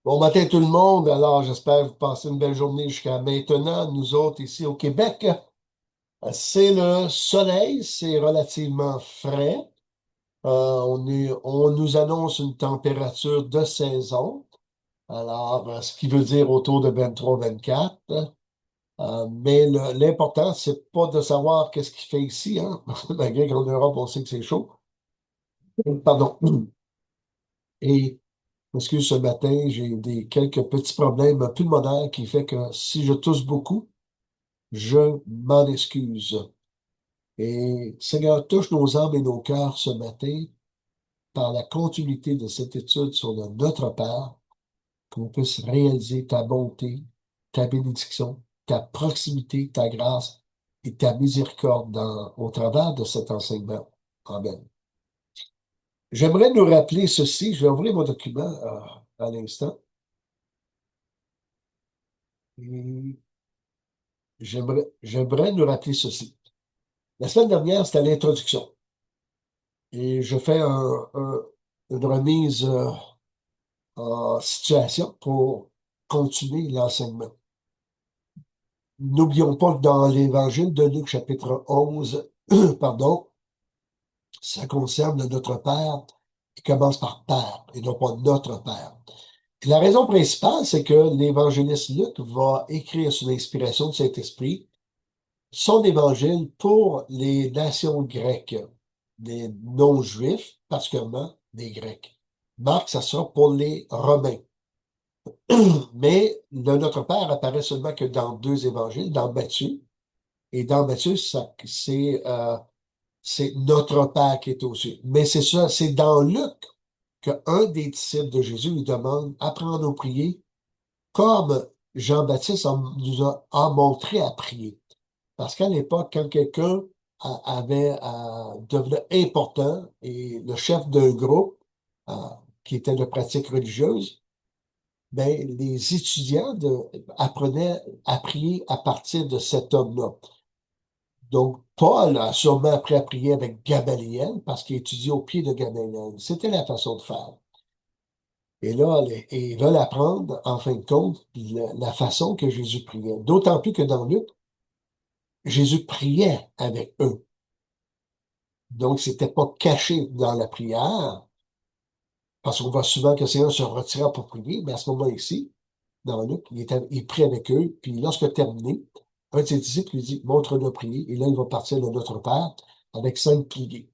Bon matin tout le monde. Alors, j'espère que vous passez une belle journée jusqu'à maintenant. Nous autres, ici au Québec, c'est le soleil, c'est relativement frais. On nous annonce une température de saison. Alors, ce qui veut dire autour de 23-24. Mais l'important, c'est pas de savoir qu'est-ce qu'il fait ici, hein? Malgré qu'en Europe, on sait que c'est chaud. Pardon. Et excuse, ce matin, j'ai quelques petits problèmes pulmonaires qui fait que si je tousse beaucoup, je m'en excuse. Et Seigneur, touche nos âmes et nos cœurs ce matin par la continuité de cette étude sur le Notre Père, qu'on puisse réaliser ta bonté, ta bénédiction, ta proximité, ta grâce et ta miséricorde au travers de cet enseignement. Amen. J'aimerais nous rappeler ceci. Je vais ouvrir mon document à l'instant. Et j'aimerais nous rappeler ceci. La semaine dernière, c'était l'introduction. Et je fais une remise en situation pour continuer l'enseignement. N'oublions pas que dans l'Évangile de Luc, chapitre 11, pardon, ça concerne notre Père qui commence par Père et non pas notre Père. Et la raison principale, c'est que l'évangéliste Luc va écrire sous l'inspiration de Saint-Esprit son évangile pour les nations grecques, des non-juifs, particulièrement des Grecs. Marc, ça sera pour les Romains. Mais le Notre Père apparaît seulement que dans deux évangiles, dans Matthieu. Et dans Matthieu, c'est notre Père qui est aux cieux. Mais c'est ça, c'est dans Luc qu'un des disciples de Jésus lui demande, apprends à nous prier comme Jean-Baptiste nous a montré à prier. Parce qu'à l'époque, quand quelqu'un devenait important et le chef d'un groupe euh, qui était de pratique religieuse, ben, les étudiants apprenaient à prier à partir de cet homme-là. Donc, Paul a sûrement appris à prier avec Gamaliel parce qu'il étudiait au pied de Gamaliel. C'était la façon de faire. Et là, ils veulent apprendre, en fin de compte, la façon que Jésus priait. D'autant plus que dans Luc, Jésus priait avec eux. Donc, c'était pas caché dans la prière, parce qu'on voit souvent que c'est un se retirant pour prier, mais à ce moment-ci, dans Luc, il prie avec eux, puis lorsque terminé, un de ses disciples lui dit, montre-nous à prier, et là, il va partir de Notre Père avec 5 piliers.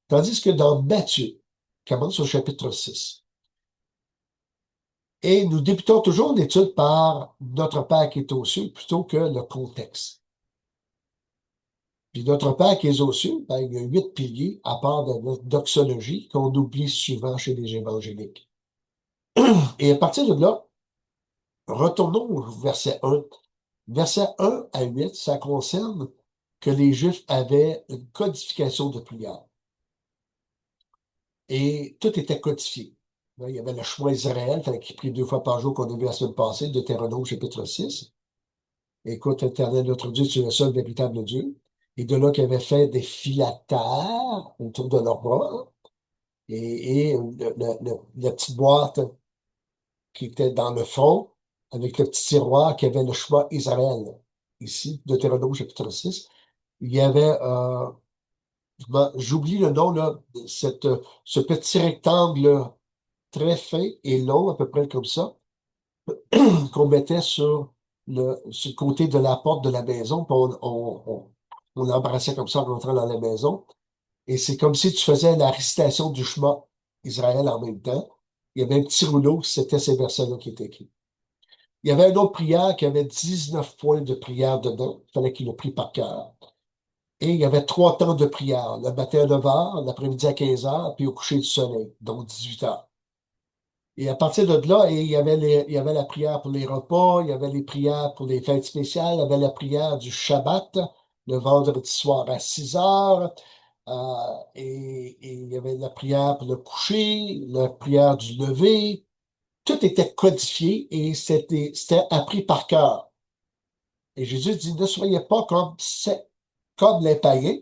Tandis que dans Matthieu, commence au chapitre 6, et nous débutons toujours l'étude par Notre Père qui est aux cieux, plutôt que le contexte. Puis notre Père qui est aux cieux, ben, il y a 8 piliers, à part de notre doxologie, qu'on oublie souvent chez les évangéliques. Et à partir de là, retournons au verset 1. Verset 1 à 8, ça concerne que les Juifs avaient une codification de prière. Et tout était codifié. Il y avait le choix Israël, il fallait qu'il prie 2 fois par jour qu'on a vu la semaine passée, Deutéronome chapitre 6. Écoute, Éternel, notre Dieu, tu es le seul véritable Dieu. Et de là qu'ils avaient fait des filatères autour de leurs bras. Et la petite boîte qui était dans le fond, avec le petit tiroir qui avait le choix Israël. Ici, Deutéronome chapitre 6. Il y avait, j'oublie le nom, là, ce petit rectangle très fin et long, à peu près comme ça, qu'on mettait sur le côté de la porte de la maison, puis on l'embrassait comme ça en rentrant dans la maison. Et c'est comme si tu faisais la récitation du Shema Israël en même temps. Il y avait un petit rouleau, c'était ces versets-là qui étaient écrits. Il y avait une autre prière qui avait 19 points de prière dedans. Il fallait qu'il le prie par cœur. Et il y avait 3 temps de prière. Le matin à 9 heures, l'après-midi à 15 heures, puis au coucher du soleil, donc 18 heures. Et à partir de là, il y avait la prière pour les repas, il y avait les prières pour les fêtes spéciales, il y avait la prière du Shabbat, le vendredi soir à 6 heures, et il y avait la prière pour le coucher, la prière du lever. Tout était codifié et c'était appris par cœur. Et Jésus dit, ne soyez pas comme les païens,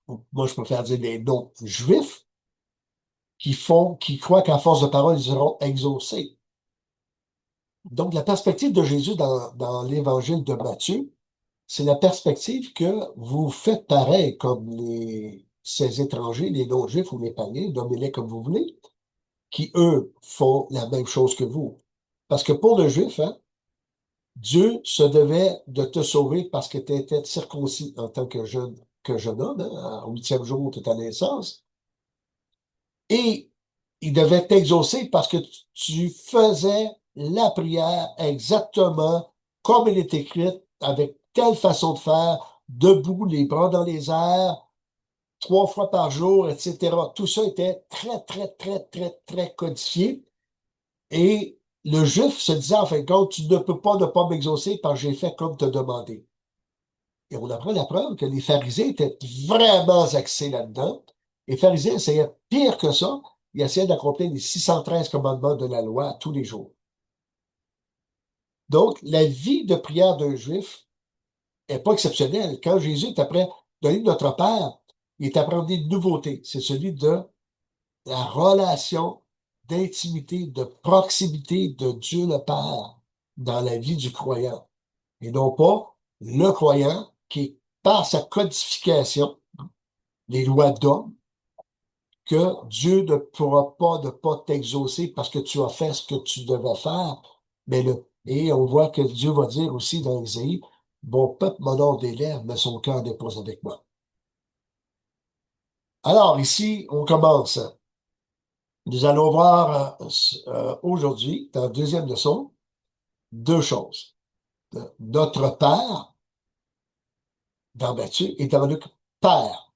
ou moi je préfère dire les non-juifs, qui croient qu'à force de parole, ils seront exaucés. Donc, la perspective de Jésus dans l'évangile de Matthieu, c'est la perspective que vous faites pareil comme ces étrangers, les non-juifs ou les païens, nommez-les comme vous voulez, qui, eux, font la même chose que vous. Parce que pour le juif, hein, Dieu se devait de te sauver parce que tu étais circoncis en tant que jeune homme, hein, au 8e jour de ta naissance. Et il devait t'exaucer parce que tu faisais la prière exactement comme elle est écrite, avec telle façon de faire, debout, les bras dans les airs, 3 fois par jour, etc. Tout ça était très, très, très, très, très codifié. Et le juif se disait, en fin de compte, tu ne peux pas ne pas m'exaucer parce que j'ai fait comme te demandé. Et on apprend la preuve que les pharisiens étaient vraiment axés là-dedans. Les pharisiens essayaient pire que ça. Ils essayaient d'accomplir les 613 commandements de la loi tous les jours. Donc, la vie de prière d'un juif n'est pas exceptionnelle. Quand Jésus est après donner notre Père, il est après une nouveauté. C'est celui de la relation d'intimité, de proximité de Dieu le Père dans la vie du croyant. Et non pas le croyant qui, par sa codification, les lois d'homme, que Dieu ne pourra pas ne pas t'exaucer parce que tu as fait ce que tu devais faire. Et on voit que Dieu va dire aussi dans Isaïe, mon peuple m'honore des lèvres, mais son cœur n'est pas avec moi. Alors, ici, on commence. Nous allons voir aujourd'hui, dans la deuxième leçon, deux choses. Notre Père, dans Matthieu, et dans Luc, Père.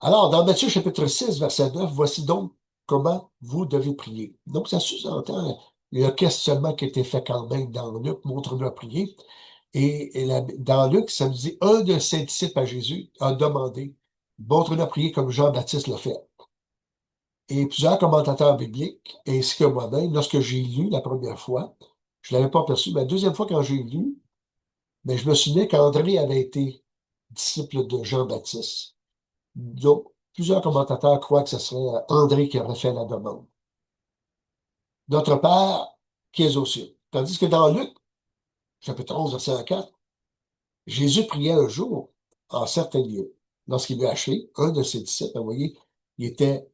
Alors, dans Matthieu chapitre 6, verset 9, voici donc comment vous devez prier. Donc, ça sous-entend le questionnement qui a été fait quand même dans Luc, montre-nous à prier. Dans Luc, ça nous dit, un de ses disciples à Jésus a demandé, montre-nous à prier comme Jean-Baptiste l'a fait. Et plusieurs commentateurs bibliques, ainsi que moi-même, lorsque j'ai lu la première fois, je ne l'avais pas perçu, mais la deuxième fois quand j'ai lu, mais je me souvenais qu'André avait été disciple de Jean-Baptiste. Donc, plusieurs commentateurs croient que ce serait André qui aurait fait la demande. Notre Père qui est aux cieux. Tandis que dans Luc, chapitre 11, verset 4, Jésus priait un jour en certain lieu. Lorsqu'il eut achevé, un de ses disciples, vous voyez, il était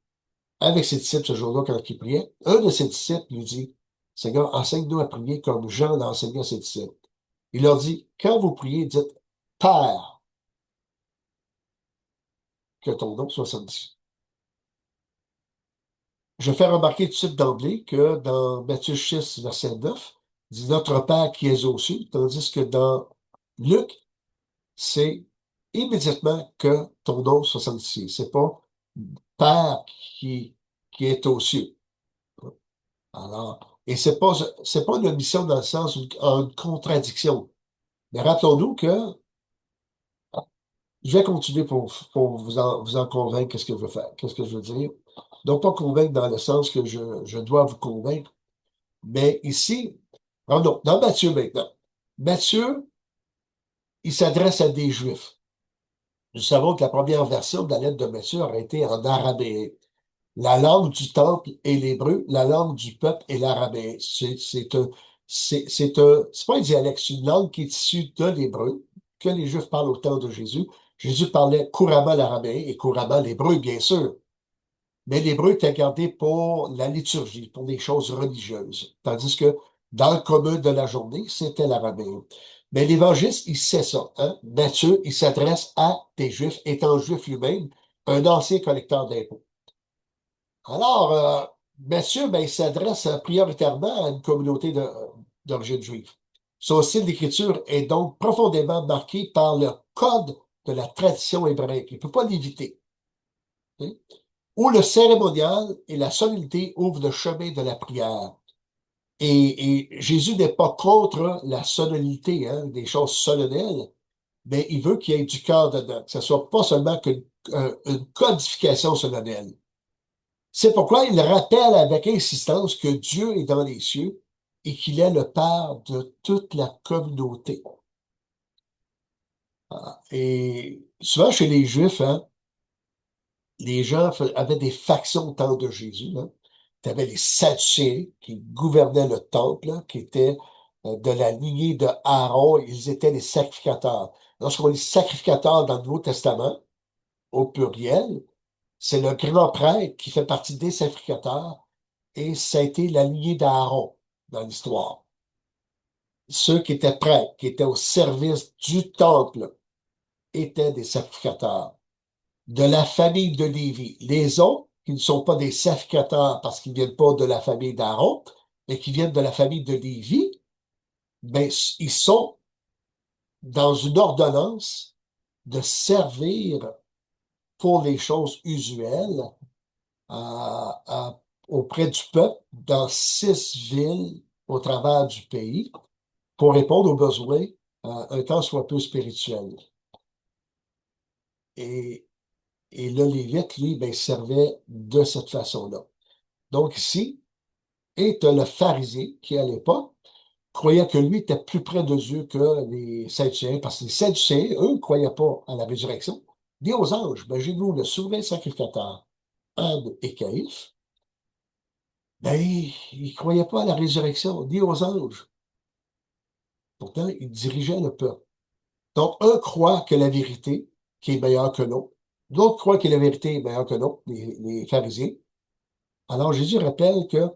avec ses disciples ce jour-là quand il priait. Un de ses disciples lui dit, Seigneur, enseigne-nous à prier comme Jean l'a enseigné à ses disciples. Il leur dit, quand vous priez, dites, Père, que ton nom soit sanctifié. Je fais remarquer tout de suite d'emblée que dans Matthieu 6, verset 9, il dit Notre Père qui es aux cieux, tandis que dans Luc, c'est immédiatement que ton nom soit sanctifié. C'est pas Père qui est aux cieux. Alors, et c'est pas une omission dans le sens une contradiction. Mais rappelons-nous que je vais continuer pour vous en convaincre qu'est-ce que je veux faire, qu'est-ce que je veux dire. Donc, pas convaincre dans le sens que je dois vous convaincre. Mais ici, non, dans Matthieu maintenant. Matthieu, il s'adresse à des Juifs. Nous savons que la première version de la lettre de Matthieu aurait été en araméen. La langue du temple est l'hébreu, la langue du peuple est l'araméen. C'est pas un dialecte, c'est une langue qui est issue de l'hébreu, que les Juifs parlent au temps de Jésus. Jésus parlait couramment l'araméen et couramment l'hébreu, bien sûr. Mais l'hébreu était gardé pour la liturgie, pour des choses religieuses. Tandis que dans le commun de la journée, c'était l'araméen. Mais l'évangile, il sait ça. Hein? Matthieu, il s'adresse à des Juifs, étant juif lui-même, un ancien collecteur d'impôts. Alors, Matthieu, ben, il s'adresse prioritairement à une communauté d'origine juive. Son style d'écriture est donc profondément marqué par le code de la tradition hébraïque. Il ne peut pas l'éviter. Hein? Où le cérémonial et la solennité ouvrent le chemin de la prière. Et Jésus n'est pas contre la solennité, hein, des choses solennelles, mais il veut qu'il y ait du cœur dedans, que ce soit pas seulement une codification solennelle. C'est pourquoi il rappelle avec insistance que Dieu est dans les cieux et qu'il est le Père de toute la communauté. Et souvent chez les Juifs, hein, les gens avaient des factions au temps de Jésus. Hein. Tu avais les Sadducéens qui gouvernaient le temple, là, qui étaient de la lignée de Aaron. Ils étaient les sacrificateurs. Lorsqu'on lit sacrificateur dans le Nouveau Testament, au pluriel, c'est le grand prêtre qui fait partie des sacrificateurs et ça a été la lignée d'Aaron dans l'histoire. Ceux qui étaient prêtres, qui étaient au service du temple, étaient des sacrificateurs. De la famille de Lévi. Les autres, qui ne sont pas des sacrificateurs parce qu'ils ne viennent pas de la famille d'Aaron, mais qui viennent de la famille de Lévi, ben, ils sont dans une ordonnance de servir pour les choses usuelles auprès du peuple dans 6 villes au travers du pays pour répondre aux besoins un temps soit peu spirituels. Et, et le Lévite, lui, ben, servait de cette façon-là. Donc ici, est le pharisien qui, à l'époque, croyait que lui était plus près de Dieu que les Sadducéens, parce que les Sadducéens, eux, ne croyaient pas à la résurrection, ni aux anges. Ben, j'ai nous le souverain sacrificateur, Anne et Caïphe, ben, ils ne croyaient pas à la résurrection, ni aux anges. Pourtant, ils dirigeaient le peuple. Donc, un croit que la vérité, qui est meilleure que l'autre, l'autre croit que la vérité est meilleure que l'autre, les pharisiens. Alors, Jésus rappelle que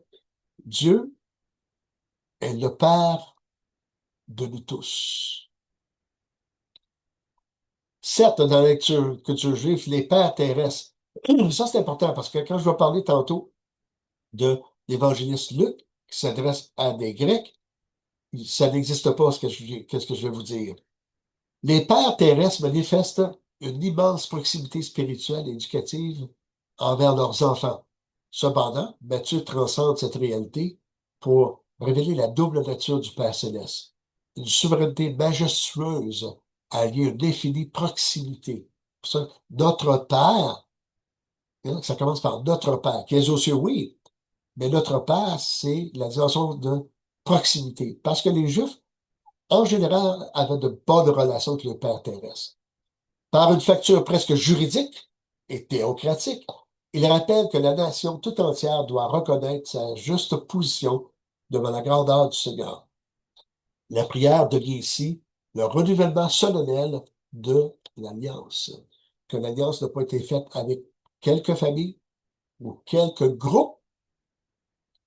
Dieu est le Père de nous tous. Certes, dans la culture juive, les pères terrestres, ça c'est important parce que quand je vais parler tantôt de l'évangéliste Luc, qui s'adresse à des Grecs, ça n'existe pas qu'est-ce que je vais vous dire. Les pères terrestres manifestent une immense proximité spirituelle et éducative envers leurs enfants. Cependant, Matthieu transcende cette réalité pour révéler la double nature du Père céleste. Une souveraineté majestueuse alliée à une infinie proximité. Pour ça, notre Père, hein, ça commence par notre Père, qui est aux cieux, oui, mais notre Père, c'est la dimension de proximité. Parce que les Juifs, en général, avaient de bonnes relations avec le Père terrestre. Par une facture presque juridique et théocratique, il rappelle que la nation tout entière doit reconnaître sa juste position devant la grandeur du Seigneur. La prière devient ici le renouvellement solennel de l'alliance. Que l'alliance n'a pas été faite avec quelques familles ou quelques groupes,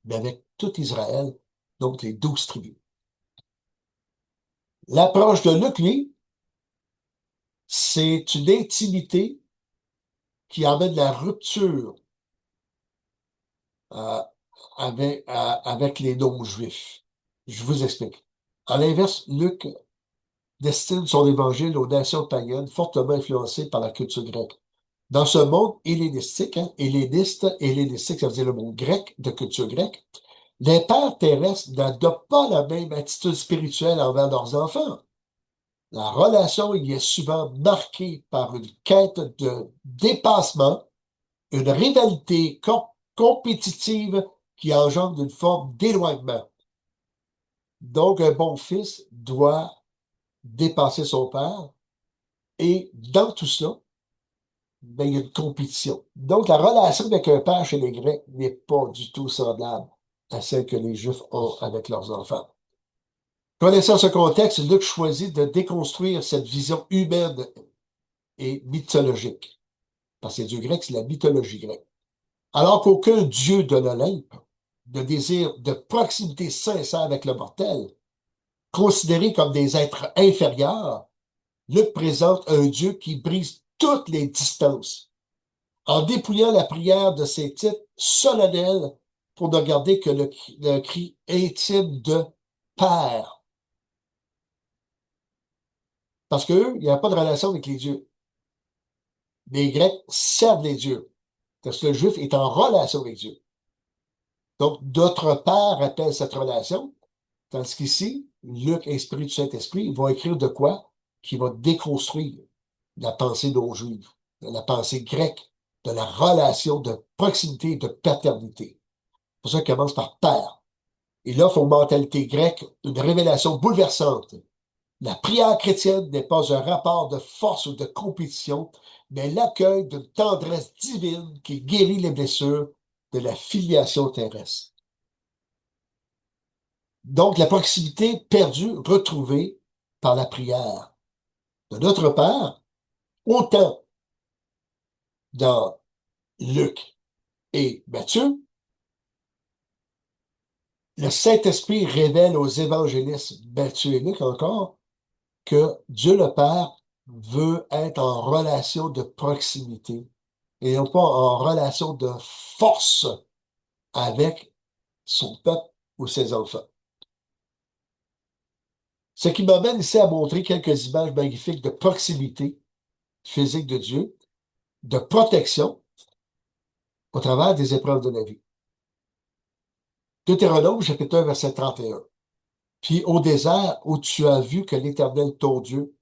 mais avec tout Israël, donc les 12 tribus. L'approche de Luc, lui, c'est une intimité qui amène la rupture euh, avec les non-juifs. Je vous explique. À l'inverse, Luc destine son évangile aux nations païennes fortement influencées par la culture grecque. Dans ce monde hellénistique, hein, hellénistique, ça veut dire le mot grec, de culture grecque, les pères terrestres n'adoptent pas la même attitude spirituelle envers leurs enfants. La relation y est souvent marquée par une quête de dépassement, une rivalité compétitive qui engendre une forme d'éloignement. Donc, un bon fils doit dépasser son père et dans tout ça, ben, il y a une compétition. Donc, la relation avec un père chez les Grecs n'est pas du tout semblable à celle que les Juifs ont avec leurs enfants. Connaissant ce contexte, Luc choisit de déconstruire cette vision humaine et mythologique. Parce que Dieu grec, c'est la mythologie grecque. Alors qu'aucun dieu de l'Olympe ne désire de proximité sincère avec le mortel, considérés comme des êtres inférieurs, Luc présente un Dieu qui brise toutes les distances, en dépouillant la prière de ses titres solennels pour ne garder que le cri intime de Père. Parce qu'eux, il n'y a pas de relation avec les dieux. Les Grecs servent les dieux, parce que le Juif est en relation avec Dieu. Donc, d'autre part, appelle cette relation, tandis qu'ici, Luc, inspiré du Saint-Esprit, va écrire de quoi? Qui va déconstruire la pensée non-juive, de la pensée grecque, de la relation de proximité et de paternité. C'est pour ça qu'il commence par père. Il offre aux mentalités grecques une révélation bouleversante. La prière chrétienne n'est pas un rapport de force ou de compétition, mais l'accueil d'une tendresse divine qui guérit les blessures de la filiation terrestre. Donc, la proximité perdue, retrouvée par la prière de notre Père, autant dans Luc et Matthieu, le Saint-Esprit révèle aux évangélistes Matthieu et Luc encore que Dieu le Père veut être en relation de proximité et non pas en relation de force avec son peuple ou ses enfants. Ce qui m'amène ici à montrer quelques images magnifiques de proximité physique de Dieu, de protection au travers des épreuves de la vie. Deutéronome, chapitre 1, verset 31. Puis au désert où tu as vu que l'Éternel, ton Dieu,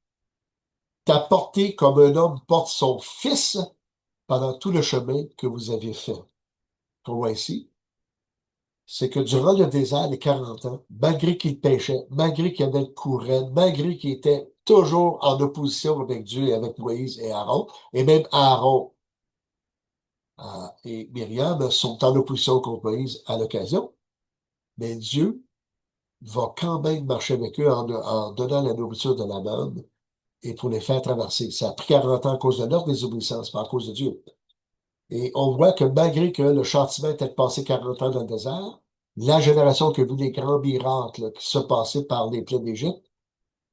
t'a porté comme un homme porte son fils pendant tout le chemin que vous avez fait. Qu'on voit ici, c'est que durant le désert, les 40 ans, malgré qu'il péchait, malgré qu'il y avait le courant, malgré qu'il était toujours en opposition avec Dieu et avec Moïse et Aaron, et même Aaron et Myriam sont en opposition contre Moïse à l'occasion, mais Dieu va quand même marcher avec eux en donnant la nourriture de la manne et pour les faire traverser. Ça a pris 40 ans à cause de leur désobéissance, pas à cause de Dieu. Et on voit que malgré que le châtiment était passé 40 ans dans le désert, la génération qui a vu les grands miracles qui se passaient par les plaines d'Égypte,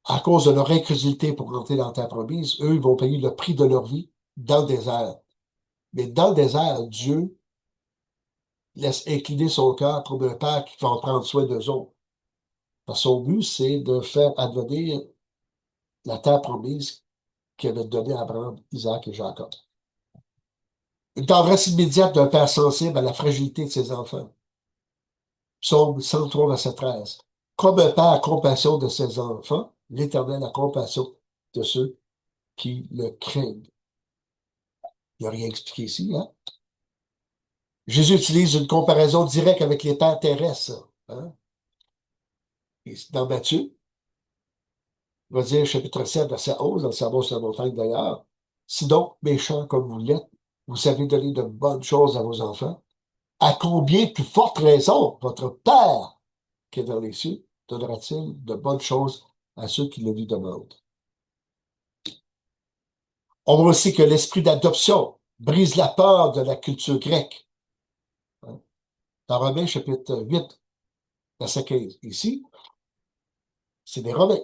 à cause de leur incrédulité pour rentrer dans la terre promise, eux, ils vont payer le prix de leur vie dans le désert. Mais dans le désert, Dieu laisse incliner son cœur comme un père qui va en prendre soin d'eux autres. Parce que son but, c'est de faire advenir la terre promise qu'il avait donnée à Abraham, Isaac et Jacob. Une tendresse immédiate d'un père sensible à la fragilité de ses enfants. Psaume 103, verset 13. Comme un père a compassion de ses enfants, l'Éternel a compassion de ceux qui le craignent. Il n'y a rien expliqué ici, hein? Jésus utilise une comparaison directe avec les pères terrestres. Hein? Et dans Matthieu, il va dire, chapitre 7, verset 11, dans le Sermon sur la montagne d'ailleurs, si donc, méchants comme vous l'êtes, vous savez donner de bonnes choses à vos enfants, à combien plus forte raison votre Père qui est dans les cieux donnera-t-il de bonnes choses à ceux qui le lui demandent? On voit aussi que l'esprit d'adoption brise la peur de la culture grecque. Hein? Dans Romains chapitre 8, verset 15. Ici, c'est des Romains.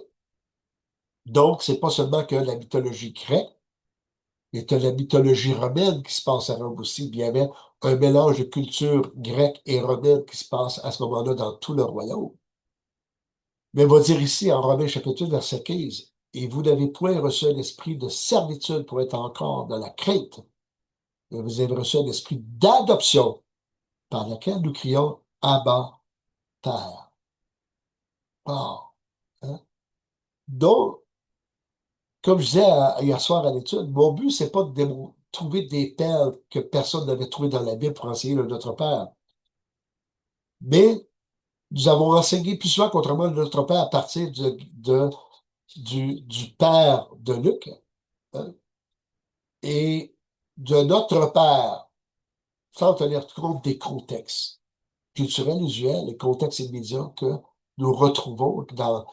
Donc, c'est pas seulement que la mythologie grecque, mais que la mythologie romaine qui se passe à Rome aussi. Il y avait un mélange de culture grecque et romaine qui se passe à ce moment-là dans tout le royaume. Mais on va dire ici, en Romains chapitre 8, verset 15, et vous n'avez point reçu un esprit de servitude pour être encore dans la crainte, mais vous avez reçu un esprit d'adoption par lequel nous crions Abba, Père. Ah, hein? Donc, comme je disais hier soir à l'étude, mon but, c'est pas de trouver des perles que personne n'avait trouvées dans la Bible pour enseigner le Notre Père. Mais nous avons enseigné plus souvent contrairement le Notre Père à partir du Père de Luc, hein, et de Notre Père, sans tenir compte des contextes culturels usuels, les contextes immédiats que nous retrouvons dans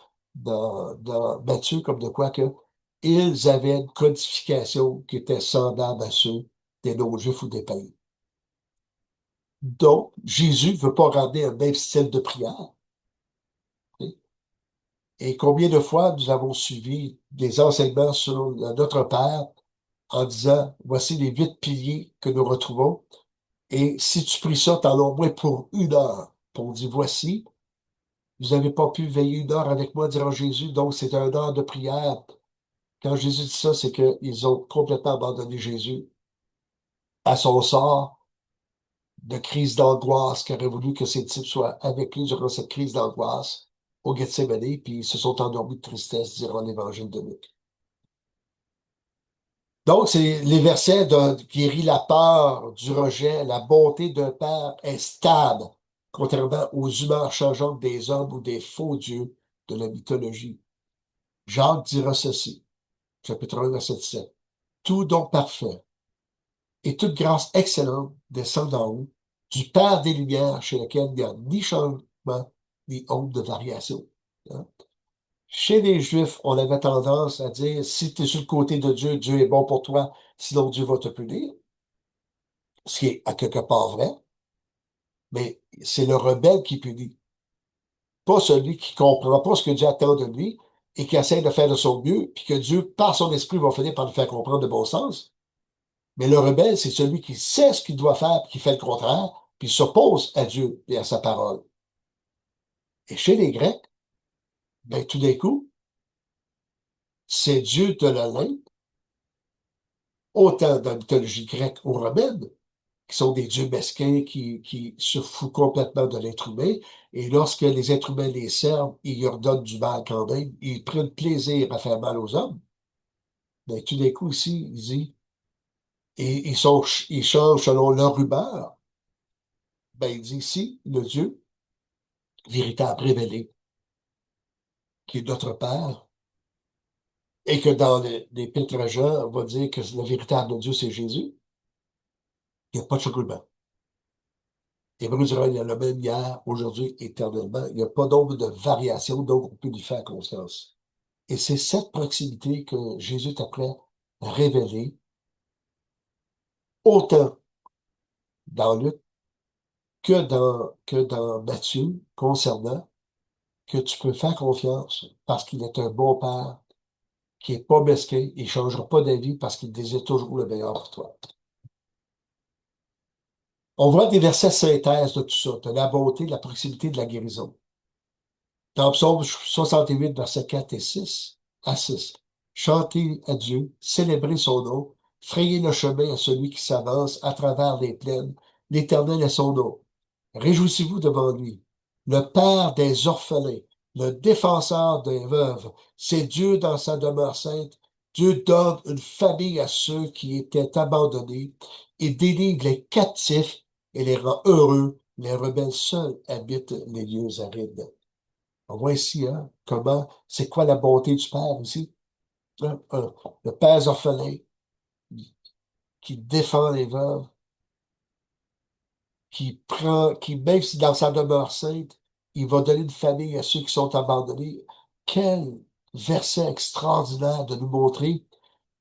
Matthieu, comme de quoi que ils avaient une codification qui était semblable à ceux des non-juifs ou des païens. Donc, Jésus ne veut pas ramener un même style de prière. Et combien de fois nous avons suivi des enseignements sur notre Père en disant, voici les 8 piliers que nous retrouvons. Et si tu pries ça, t'en as au moins pour 1 heure. Puis on dit, voici, vous n'avez pas pu veiller 1 heure avec moi, dira Jésus, donc c'est 1 heure de prière. Quand Jésus dit ça, c'est qu'ils ont complètement abandonné Jésus à son sort de crise d'angoisse, qui aurait voulu que ses disciples soient avec lui durant cette crise d'angoisse au Gethsémani, puis ils se sont endormis de tristesse, dira l'Évangile de Luc. Donc, c'est les versets qui rient la peur du rejet, la bonté d'un père est stable, contrairement aux humeurs changeantes des hommes ou des faux dieux de la mythologie. Jacques dira ceci, chapitre 1, verset 7. Tout don parfait et toute grâce excellente descend d'en haut du Père des Lumières, chez lequel il n'y a ni changement, ni ombre de variation. Hein. Chez les Juifs, on avait tendance à dire, si tu es sur le côté de Dieu, Dieu est bon pour toi, sinon Dieu va te punir, ce qui est à quelque part vrai, mais c'est le rebelle qui punit, pas celui qui comprend pas ce que Dieu attend de lui et qui essaie de faire de son mieux, puis que Dieu, par son esprit, va finir par lui faire comprendre de bon sens. Mais le rebelle, c'est celui qui sait ce qu'il doit faire, puis qui fait le contraire, puis s'oppose à Dieu et à sa parole. Et chez les Grecs, ben, tout d'un coup, ces dieux de l'Olympe, autant dans la mythologie grecque ou romaine, qui sont des dieux mesquins qui se foutent complètement de l'être humain, et lorsque les êtres humains les servent, ils leur donnent du mal quand même, ils prennent plaisir à faire mal aux hommes, ben, tout d'un coup, ici, il dit, et ils changent selon leur humeur, ben, il dit ici, le Dieu véritable révélé, qui est notre Père, et que dans l'Épître à Jean, on va dire que le véritable Dieu, c'est Jésus, il n'y a pas de changement. Hébreu dira, il y a le même hier, aujourd'hui, éternellement. Il n'y a pas d'ombre de variation, donc on peut lui faire confiance. Et c'est cette proximité que Jésus est prêt à révéler, autant dans Luc que dans Matthieu, concernant que tu peux faire confiance parce qu'il est un bon père, qui est pas mesquin, il changera pas d'avis parce qu'il désire toujours le meilleur pour toi. On voit des versets synthèse de tout ça, de la bonté, de la proximité, de la guérison. Dans Psaume 68, versets 4 et 6 à 6. Chantez à Dieu, célébrez son nom, frayez le chemin à celui qui s'avance à travers les plaines. L'Éternel est son nom. Réjouissez-vous devant lui. Le Père des orphelins, le défenseur des veuves, c'est Dieu dans sa demeure sainte. Dieu donne une famille à ceux qui étaient abandonnés. Il délivre les captifs et les rend heureux. Les rebelles seuls habitent les lieux arides. On voit ici, hein, comment, c'est quoi la bonté du Père aussi. Hein, le Père orphelin qui défend les veuves, qui, même si dans sa demeure sainte, il va donner une famille à ceux qui sont abandonnés. Quel verset extraordinaire de nous montrer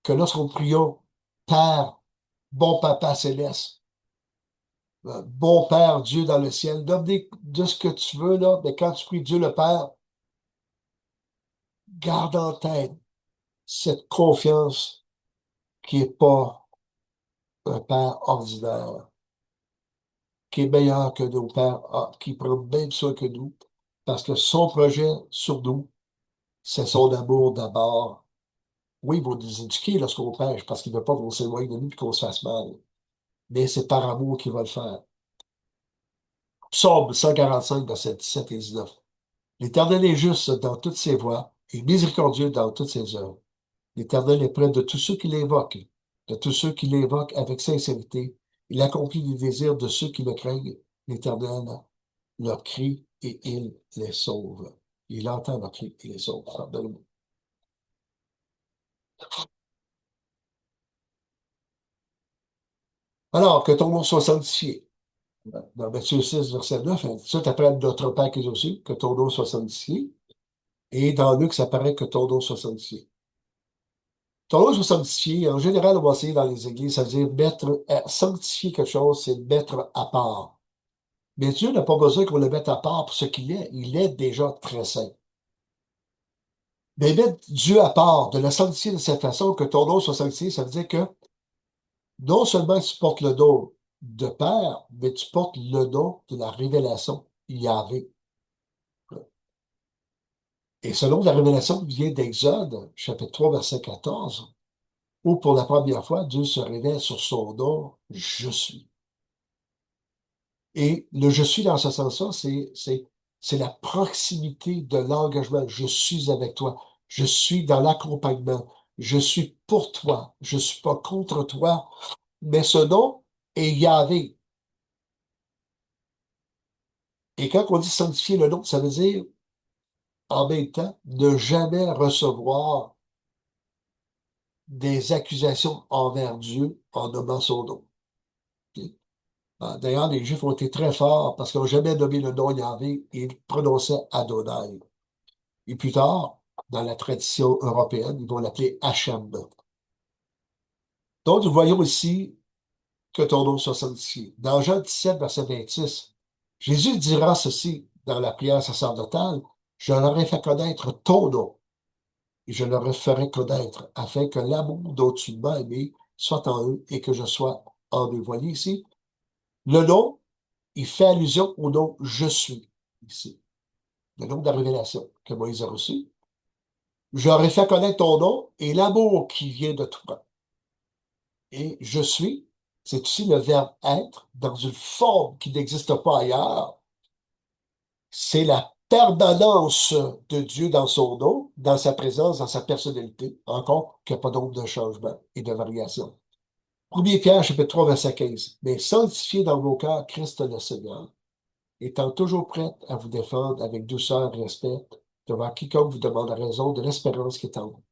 que lorsqu'on prions, Père, bon Papa céleste, bon Père, Dieu dans le ciel, donne de ce que tu veux, là, mais quand tu pries Dieu le Père, garde en tête cette confiance qui est pas un père ordinaire, qui est meilleur que nos pères, qui prend même soin que nous, parce que son projet sur nous, c'est son amour d'abord. Oui, il va nous éduquer lorsqu'on pêche, parce qu'il ne veut pas qu'on s'éloigne de lui et qu'on se fasse mal. Mais c'est par amour qu'il va le faire. Psaume 145, versets 17 et 19. L'Éternel est juste dans toutes ses voies et miséricordieux dans toutes ses œuvres. L'Éternel est près de tous ceux qui l'invoquent, de tous ceux qui l'invoquent avec sincérité. Il accomplit les désirs de ceux qui le craignent. L'Éternel leur crie et il les sauve. Il entend leur cri et les sauve. Pardonne-moi. Alors, que ton nom soit sanctifié. Dans Matthieu 6, verset 9, ça t'appelle notre Père qui est aussi, que ton nom soit sanctifié. Et dans Luc, ça paraît que ton nom soit sanctifié. Ton nom soit sanctifié, en général, on va essayer dans les églises, ça veut dire mettre, sanctifier quelque chose, c'est mettre à part. Mais Dieu n'a pas besoin qu'on le mette à part pour ce qu'il est. Il est déjà très saint. Mais mettre Dieu à part, de le sanctifier de cette façon, que ton nom soit sanctifié, ça veut dire que non seulement tu portes le nom de Père, mais tu portes le nom de la révélation Yahvé. Et ce nom de la révélation vient d'Exode, chapitre 3, verset 14, où pour la première fois, Dieu se révèle sur son nom, je suis. Et le je suis dans ce sens-là, c'est la proximité de l'engagement. Je suis avec toi. Je suis dans l'accompagnement. Je suis pour toi. Je suis pas contre toi. Mais ce nom est Yahvé. Et quand on dit sanctifier le nom, ça veut dire, en même temps, ne jamais recevoir des accusations envers Dieu en nommant son nom. Ok? D'ailleurs, les Juifs ont été très forts parce qu'ils n'ont jamais nommé le nom Yahvé et ils prononçaient Adonai. Et plus tard, dans la tradition européenne, ils vont l'appeler Hachem. Donc, nous voyons ici que ton nom soit sanctifié. Dans Jean 17, verset 26, Jésus dira ceci dans la prière sacerdotale, je leur ai fait connaître ton nom et je leur ferai connaître afin que l'amour dont tu m'as aimé soit en eux et que je sois en eux. Voyez ici, le nom, il fait allusion au nom je suis ici. Le nom de la révélation que Moïse a reçu. Je leur ai fait connaître ton nom et l'amour qui vient de toi. Et je suis, c'est aussi le verbe être dans une forme qui n'existe pas ailleurs. C'est la permanence de Dieu dans son nom, dans sa présence, dans sa personnalité, encore qu'il n'y a pas d'autre de changement et de variation. 1 Pierre, chapitre 3, verset 15. Mais sanctifiez dans vos cœurs Christ le Seigneur, étant toujours prêt à vous défendre avec douceur et respect devant quiconque vous demande la raison de l'espérance qui est en vous.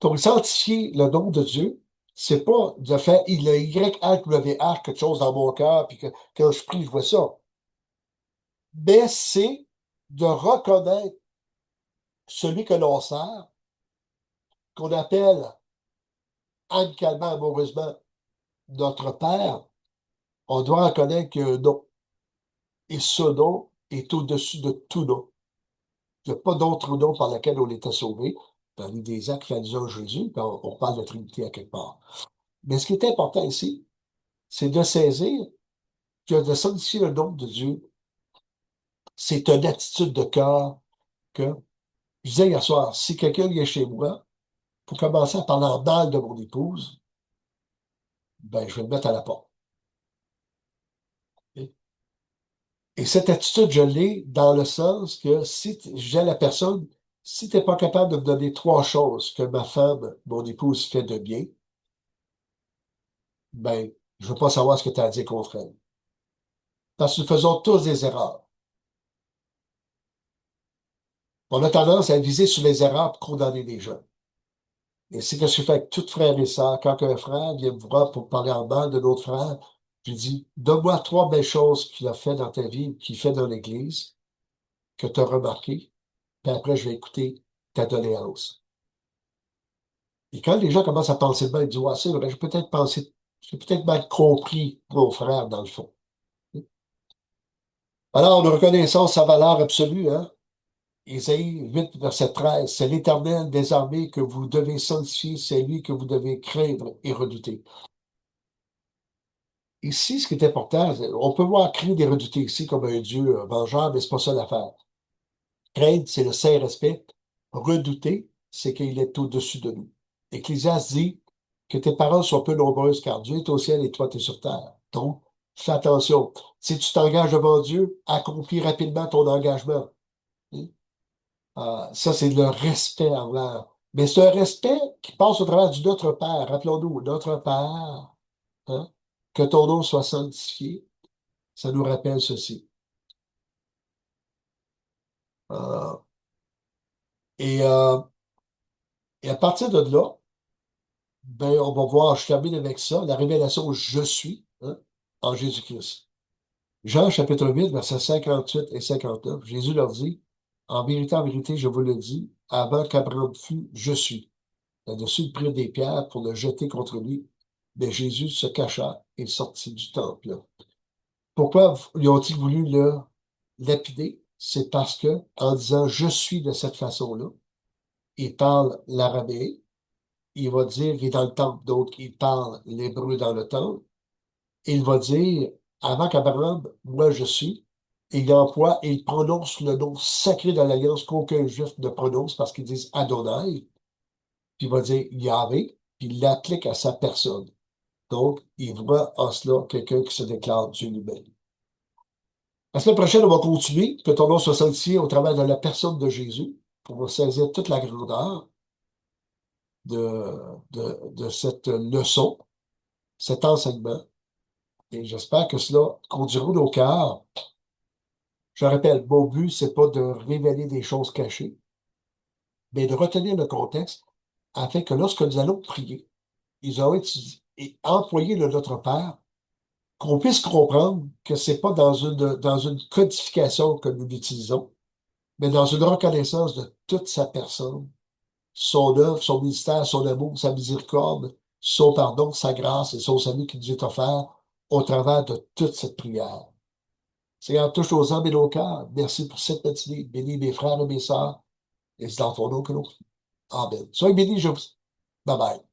Donc, sanctifier le nom de Dieu, c'est pas de faire il a YHWH quelque chose dans mon cœur, puis que quand je prie, je vois ça. Mais c'est de reconnaître celui que l'on sert, qu'on appelle amicalement, amoureusement, notre Père. On doit reconnaître qu'il y a un nom. Et ce nom est au-dessus de tout nom. Il n'y a pas d'autre nom par lequel on était sauvé. Parmi des actes faits à Jésus, puis on parle de Trinité à quelque part. Mais ce qui est important ici, c'est de saisir que de sanctifier le nom de Dieu, c'est une attitude de cœur que, je disais hier soir, si quelqu'un vient chez moi, pour commencer à parler en mal de mon épouse, ben, je vais le mettre à la porte. Et cette attitude, je l'ai dans le sens que si j'ai la personne, si tu n'es pas capable de me donner trois choses que ma femme, mon épouse fait de bien, ben, je veux pas savoir ce que tu as à dire contre elle. Parce que nous faisons tous des erreurs. On a tendance à viser sur les erreurs pour condamner les gens. Et c'est ce que je fais avec tout frère et sœur. Quand un frère vient me voir pour parler en mal de l'autre frère, je lui dis, donne-moi trois belles choses qu'il a fait dans ta vie, qu'il fait dans l'Église, que tu as remarqué, puis après, je vais écouter ta doléance. Et quand les gens commencent à penser bien, ils disent, ouais, c'est vrai, j'ai peut-être mal compris mon frère, dans le fond. Alors, nous reconnaissons sa valeur absolue, hein? Ésaïe 8, verset 13, c'est l'Éternel des armées que vous devez sanctifier, c'est lui que vous devez craindre et redouter. Ici, ce qui est important, on peut voir craindre et redouter ici comme un Dieu vengeur, mais c'est pas ça l'affaire. Craindre, c'est le saint respect. Redouter, c'est qu'il est au-dessus de nous. Ecclésiaste dit que tes paroles soient peu nombreuses, car Dieu est au ciel et toi, tu es sur terre. Donc, fais attention. Si tu t'engages devant Dieu, accomplis rapidement ton engagement. Hein? Ça, c'est le respect envers. Mais c'est un respect qui passe au travers du Notre Père. Rappelons-nous, Notre Père, hein? Que ton nom soit sanctifié. Ça nous rappelle ceci. Euh, et, euh, et à partir de là, ben, on va voir, je termine avec ça, la révélation je suis, hein, en Jésus-Christ. Jean chapitre 8, versets 58 et 59, Jésus leur dit, en vérité, je vous le dis, avant qu'Abraham fût, je suis. Là-dessus, ils prirent des pierres pour le jeter contre lui, mais Jésus se cacha et sortit du temple. Pourquoi ils ont-ils voulu le lapider? C'est parce que, en disant je suis de cette façon-là, il parle l'araméen, il va dire qu'il est dans le temple, donc il parle l'hébreu dans le temple, et il va dire, avant qu'Abraham, moi je suis, et il emploie et il prononce le nom sacré de l'alliance qu'aucun juif ne prononce parce qu'ils disent Adonai, puis il va dire Yahvé, puis il l'applique à sa personne. Donc, il voit en cela quelqu'un qui se déclare Dieu lui-même. La semaine prochaine, on va continuer, que ton nom soit sanctifié au travers de la personne de Jésus, pour saisir toute la grandeur de cette leçon, cet enseignement. Et j'espère que cela conduira nos cœurs. Je rappelle, mon but, c'est pas de révéler des choses cachées, mais de retenir le contexte afin que lorsque nous allons prier, ils ont étudié et employé le Notre Père qu'on puisse comprendre que c'est pas dans une codification que nous l'utilisons, mais dans une reconnaissance de toute sa personne, son œuvre, son ministère, son amour, sa miséricorde, son pardon, sa grâce et son salut qui nous est offert au travers de toute cette prière. Seigneur, touche nos âmes et nos cœurs. Merci pour cette matinée. Bénis mes frères et mes sœurs. Et c'est dans ton nom que nous prions. Amen. Soyez bénis, je vous. Bye bye.